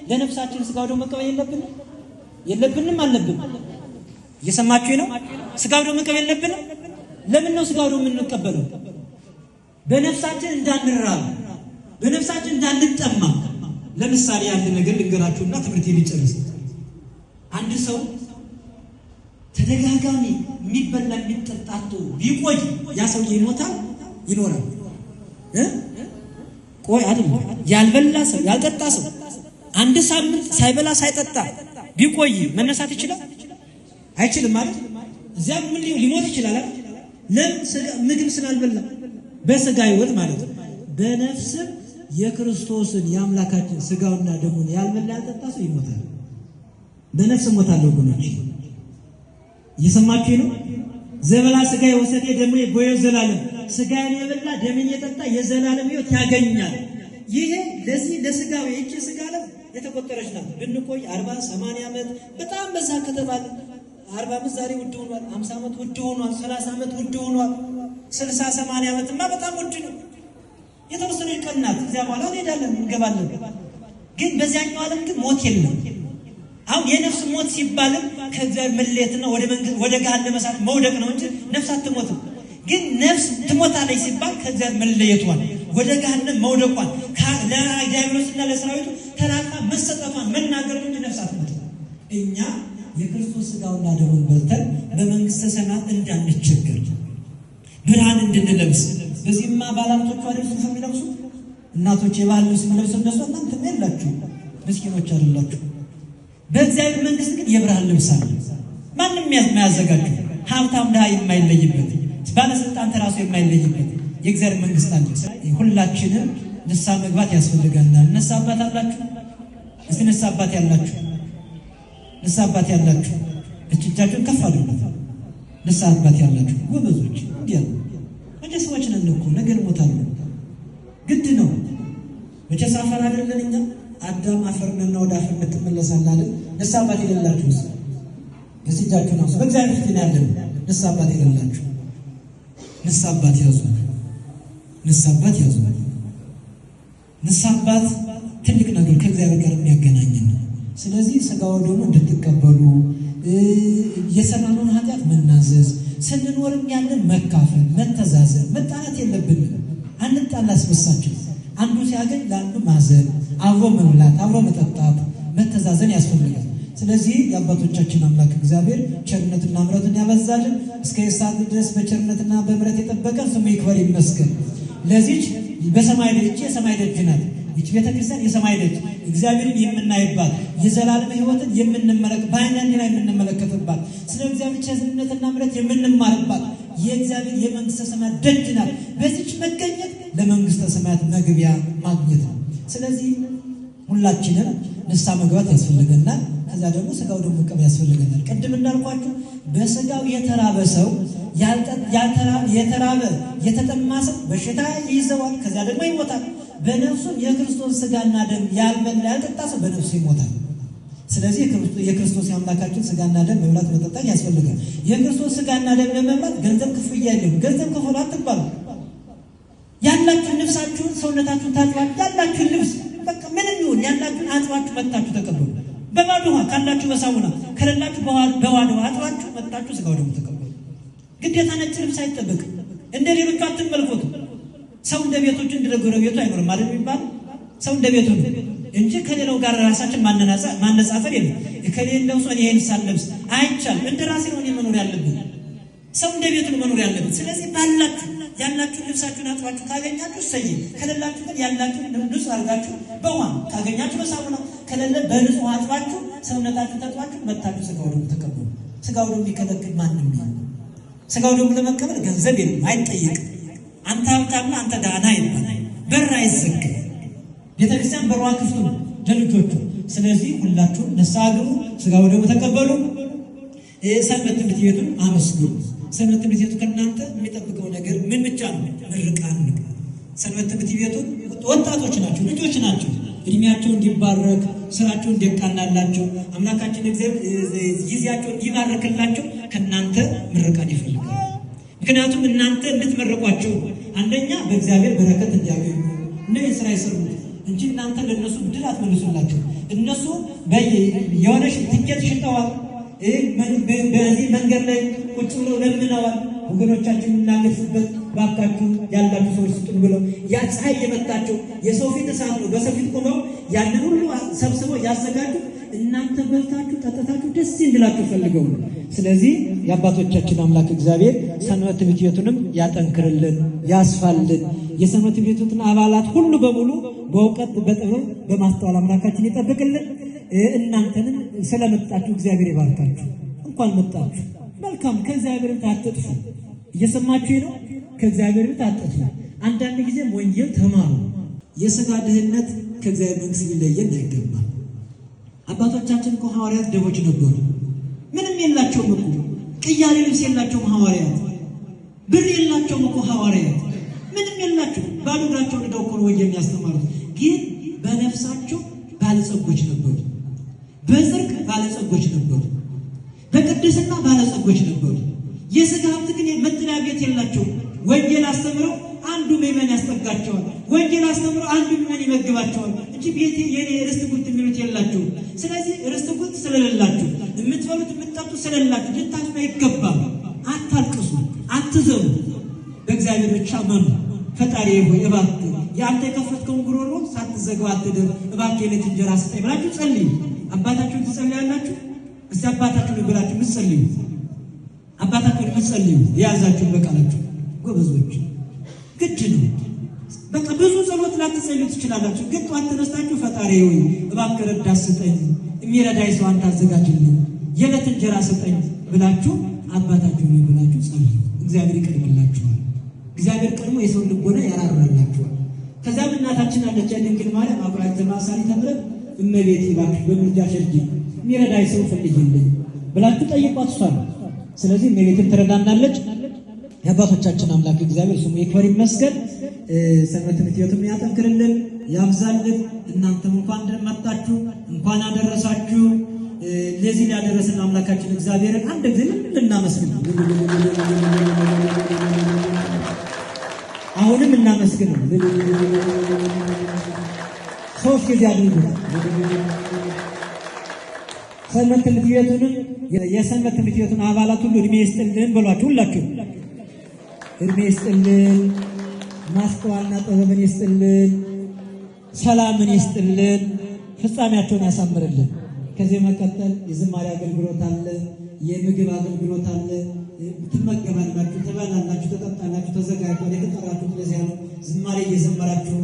ለነፍሳችን ስጋው ደሙ መቀበል የለብንም አለብን? እየሰማችሁ ነው? ስጋው ደሙ መቀበል የለብንም? ለምን ነው ስጋው ደሙ የምንቀበለው? በነፍሳችን እንዳንራብ፣ በነፍሳችን እንዳንጠማ። ለምሳሌ አንድ ነገር ልንገራችሁና ትምህርት ሊጨርስ። አንድ ሰው ተደጋጋሚ የሚበላ የሚጠጣጡ ቢቆይ ያ ሰው ይሞታል ይኖራል? ቆይ አይደል? ያልበላ ሰው ያልጠጣ ሰው አንድ ሳምንት ሳይበላ ሳይጠጣ ቢቆይ መነሳት ይችላል? አይችልም ማለት እዚያም ምን ሊሞት ይችላል አይደል? ምግብ ስላልበላ በስጋ ሕይወት ማለት ነው። በነፍስም የክርስቶስን የአምላካችን ስጋውና ደሙን ያልበላ ያልጠጣ ሰው ይሞታል። በነፍስ ሞታለሁ ወገኖች፣ እየሰማችሁ ነው? ዘበላ ስጋ ወሰቴ ደሙ ቦየ ዘላለም፣ ስጋዬን የበላ ደሜን የጠጣ የዘላለም ሕይወት ያገኛል። ይሄ ለዚህ ለስጋው የእጅ ስጋ ዓለም የተቆጠረች ናት። ብንቆይ 40 80 ዓመት በጣም በዛ ከተባለ 40 ዓመት ዛሬ ውድ ሆኗል፣ 50 ዓመት ውድ ሆኗል፣ 30 ዓመት ውድ ሆኗል፣ 60 80 ዓመትማ በጣም ውድ ነው። የተወሰነ ቀናት እዚያ በኋላ እንሄዳለን እንገባለን። ግን በዚያኛው ዓለም ግን ሞት የለም። አሁን የነፍስ ሞት ሲባልም ከእግዚአብሔር መለየትና ወደ ገሃነመ እሳት መውደቅ ነው እንጂ ነፍስ አትሞትም። ግን ነፍስ ትሞታለች ሲባል ከእግዚአብሔር መለየቷን ወደ ገሃነም መውደቋን ለዲያብሎስና ለሰራዊቱ ተራቃ መሰጠቷን መናገር እንጂ ነፍስ አትሞትም። እኛ የክርስቶስ ስጋውና ደሙን በልተን በመንግስተ ሰማያት እንዳንቸገር ብርሃን እንድንለብስ። በዚህማ ባላቶቹ አይደል የሚለብሱ እናቶች የባህል ልብስ የሚለብሱ እነሱ እናንተ የላችሁ ምስኪኖች አይደላችሁ። በእግዚአብሔር መንግስት ግን የብርሃን ልብስ አለ። ማንም የሚያዘጋጁ ሀብታም ድሃ የማይለይበት፣ ባለስልጣን ተራሱ የማይለይበት የእግዚአብሔር መንግስት አለ። ሁላችንም ንስሐ መግባት ያስፈልገናል። ንስሐ አባት አላችሁ? እስቲ ንስሐ አባት ያላችሁ፣ ንስሐ አባት ያላችሁ እጆቻችሁን ከፍ አድርጉ። ንስሐ አባት ያላችሁ ጎበዞች፣ እንዲያ መቼስ ሰዎች ነን እኮ ነገ እንሞታለን። ግድ ነው መቼስ አፈር አይደለን እኛ። አዳም አፈር ነውና ወደ አፈር ትመለሳለህ አይደል? ንስሐ አባት የሌላችሁ እስቲ እጃችሁን አንሱ። በእግዚአብሔር ፊት ነው ያለን። ንስሐ አባት የሌላችሁ ንስሐ አባት ያዙ። ንስሐ አባት ያዙ። ንስሐ አባት ትልቅ ነገር ከእግዚአብሔር ጋር የሚያገናኝ ነው። ስለዚህ ስጋው ደግሞ እንድትቀበሉ የሰራነውን ኃጢአት መናዘዝ፣ ስንኖርም ያለን መካፈል፣ መተዛዘን፣ መጣላት የለብንም። አንጣላ ስበሳችን አንዱ ሲያገኝ ለአንዱ ማዘን፣ አብሮ መብላት፣ አብሮ መጠጣት፣ መተዛዘን ያስፈልጋል። ስለዚህ የአባቶቻችን አምላክ እግዚአብሔር ቸርነትና ምሕረትን ያበዛልን እስከ ሰዓት ድረስ በቸርነትና በምሕረት የጠበቀን ስሙ ይክበር ይመስገን። ለዚች በሰማይ ደጅ የሰማይ ደጅ ናት ይህች ቤተክርስቲያን፣ የሰማይ ደጅ እግዚአብሔርን የምናይባት የዘላለም ሕይወትን በዓይናችን የምንመለከትባት ስለ እግዚአብሔር ቸርነትና ምሕረት የምንማርባት የእግዚአብሔር የመንግስተ ሰማያት ደጅ ናት። በዚች መገኘት ለመንግስተ ሰማያት መግቢያ ማግኘት ነው። ስለዚህ ሁላችንም ንስሐ መግባት ያስፈልገናል። ከዛ ደግሞ ስጋው ደግሞ መቀበል ያስፈልገናል። ቅድም እንዳልኳችሁ በስጋው የተራበ ሰው የተራበ የተጠማ ሰው በሽታ ይይዘዋል፣ ከዛ ደግሞ ይሞታል። በነፍሱም የክርስቶስ ስጋና ደም ያልበላ ያልጠጣ ሰው በነፍሱ ይሞታል። ስለዚህ የክርስቶስ የአምላካችን ስጋና ደም መብላት መጠጣት ያስፈልጋል። የክርስቶስ ስጋና ደም ለመብላት ገንዘብ ክፍያ የለም። ገንዘብ ክፈሉ አትባሉ። ያላችሁን ልብሳችሁን ሰውነታችሁን ታጥባችሁ ያላችሁን ልብስ በቃ ምንም ይሁን ያላችሁን አጥባችሁ መጥታችሁ ተቀበሉ። በባዶ ውሃ ካላችሁ በሳሙና ከሌላችሁ በባዶ ውሃ አጥባችሁ መጥታችሁ ስጋው ደግሞ ተቀበሉ። ግዴታ ነጭ ልብስ አይጠበቅም። እንደ ሌሎቹ አትመልኮቱ። ሰው እንደ ቤቶቹ እንደ ጎረቤቱ አይኖርም ማለት የሚባል ሰው እንደ ቤቱ ነው እንጂ ከሌላው ጋር ራሳችን ማነጻጸር የለም። ከሌላው ሰው ይሄን ሳለብስ አይቻልም። እንደ ራሴ ነው መኖር ያለብን። ሰው እንደ ቤቱ ነው መኖር ያለብን። ስለዚህ ያላችሁ ልብሳችሁን አጥባችሁ ካገኛችሁ ሰይ፣ ከሌላችሁ ግን ያላችሁ ንጹህ አድርጋችሁ በውሃ ካገኛችሁ በሳሙና ከሌለ በንጹህ አጥባችሁ ሰውነታችሁ ተጥባችሁ መታችሁ ስጋው ደግሞ ተቀበሉ። ስጋው ደግሞ የሚከለክል ማንም የለም። ስጋው ደግሞ ለመቀበል ገንዘብ የለም፣ አይጠየቅም። አንተ ሀብታምና አንተ ደህና ይባላል። በር አይዘጋም። ቤተክርስቲያን በሯ ክፍት ነው ለልጆቹ። ስለዚህ ሁላችሁም ንስሐ ግቡ፣ ስጋው ደግሞ ተቀበሉ። ሰንበት ትምህርት ቤቱን አመስግኑ። ሰንበት ትምህርት ቤቱ ከእናንተ የሚጠብቀው ነገር ምን ብቻ ነው? ምርቃን ነው። ሰንበት ትምህርት ቤቱን ወጣቶች ናቸው፣ ልጆች ናቸው። እድሜያቸው እንዲባረክ፣ ስራቸው እንዲቃናላቸው፣ አምላካችን እግዚአብሔር ጊዜያቸው እንዲባረክላቸው ከእናንተ ምርቃን ይፈልጋል። ምክንያቱም እናንተ እንድትመርቋቸው፣ አንደኛ በእግዚአብሔር በረከት እንዲያገኙ እነዚህ ስራ ይሰሩት እንጂ እናንተ ለነሱ ብድር አትመልሱላቸው። እነሱ የሆነሽ ትኬት ሽጠዋል፣ በዚህ መንገድ ላይ ቁጭ ብለው ለምነዋል። ወገኖቻችን እናገስበት ባካችሁ ያላችሁ ሰዎች ስጡን ብለው ያ ፀሐይ የመታቸው የሰው ፊት እሳት ነው። በሰው ፊት ቆመው ያንን ሁሉ ሰብስበው ያዘጋጁ እናንተ በልታችሁ ጠጥታችሁ ደስ እንድላችሁ ፈልገው ነው። ስለዚህ የአባቶቻችን አምላክ እግዚአብሔር ሰንበት ትምህርት ቤቱንም ያጠንክርልን፣ ያስፋልን። የሰንበት ትምህርት ቤቱን አባላት ሁሉ በሙሉ በእውቀት በጥበብ በማስተዋል አምላካችን ይጠብቅልን። እናንተንም ስለመጣችሁ እግዚአብሔር ይባርካችሁ። እንኳን መጣችሁ። መልካም ከእግዚአብሔር አትጥፉ። እየሰማችሁ ነው። ከእግዚአብሔር አትጥፉ። አንዳንድ ጊዜም ወንጌል ተማሩ። የሥጋ ድህነት ከእግዚአብሔር መንግሥት ሊለየን አይገባም። አባቶቻችን እኮ ሐዋርያት ደቦች ነበሩ። ምንም የላቸውም እኮ ቅያሬ ልብስ የላቸውም ሐዋርያት። ብር የላቸውም እኮ ሐዋርያት። ምንም የላቸው ባዶ እግራቸውን ሄደው እኮ ወንጌል የሚያስተማሩት። ግን በነፍሳቸው ባለጸጎች ነበሩ። በጽድቅ ባለጸጎች ነበሩ። በቅድስና ባለጸጎች ነበሩ። የሥጋ ሀብት ግን መጠለያ ቤት የላቸውም። ወንጌል አስተምረው አንዱ ምዕመን ያስጠጋቸዋል። ወንጌል አስተምረው አንዱ ምዕመን ይመግባቸዋል እንጂ ቤቴ የኔ ርስት ጉልት የሚሉት የላቸውም። ስለዚህ ርስት ጉልት ስለሌላችሁ የምትበሉት የምትጠጡ ስለሌላችሁ ልታዝኑ አይገባም። አታልቅሱ፣ አትዘኑ፣ በእግዚአብሔር ብቻ መኑ። ፈጣሪ ሆይ እባክህ የአንተ የከፈትከውን ጉሮሮ ሳትዘጋው አትደር፣ እባክህ የዕለት እንጀራ ስጠኝ ብላችሁ ጸልዩ። አባታችሁን ትጸልያላችሁ። እስቲ አባታችሁን ብላችሁ ምትጸልዩ፣ አባታችሁን ምትጸልዩ የያዛችሁን በቃላችሁ ጎበዞች ግድ ነው። በቃ ብዙ ጸሎት ላትጸልዩ ትችላላችሁ። ግን ጠዋት ተነስታችሁ ፈጣሪ ሆይ እባክህ ረዳት ስጠኝ፣ የሚረዳኝ ሰው አንተ አዘጋጅልኝ፣ የዕለት እንጀራ ስጠኝ ብላችሁ አባታችሁን ብላችሁ ጸልዩ። እግዚአብሔር ይቀድምላችኋል። እግዚአብሔር ቀድሞ የሰው ልቦና ያራራላችኋል። ከዛም እናታችን አለች ድንግል ማርያም አቁራሪተ ማኅፀን ተምረት እመቤቴ እባክሽ በምልጃሽ እርጂኝ፣ የሚረዳኝ ሰው ፈልጊልኝ ብላችሁ ጠይቋት እሷ ነው። ስለዚህ እመቤቴም ትረዳናለች። የአባቶቻችን አምላክ እግዚአብሔር ስሙ ይክበር ይመስገን። ሰንበት ትምህርት ቤቱን ያጠንክርልን፣ ያብዛልን። እናንተም እንኳን መጣችሁ፣ እንኳን አደረሳችሁ። ለዚህ ያደረሰን አምላካችን እግዚአብሔርን አንድ ጊዜ ልናመስግን፣ አሁንም እናመስግን። ሶስት ጊዜ አድርጉ። ሰንበት ትምህርት ቤቱንም የሰንበት ትምህርት ቤቱን አባላት ሁሉ እድሜ ይስጥልን በሏችሁ። ሁላችሁ እድሜ ይስጥልን፣ ማስተዋልና ጥበብን ይስጥልን፣ ሰላምን ይስጥልን፣ ፍጻሜያቸውን ያሳምርልን። ከዚህ መቀጠል የዝማሬ አገልግሎት አለ፣ የምግብ አገልግሎት አለ። ትመገባላችሁ፣ ትበላላችሁ፣ ተጠጣላችሁ፣ ተዘጋጅቷል። የተጠራችሁት ለዚያ ነው። ዝማሬ እየዘመራችሁ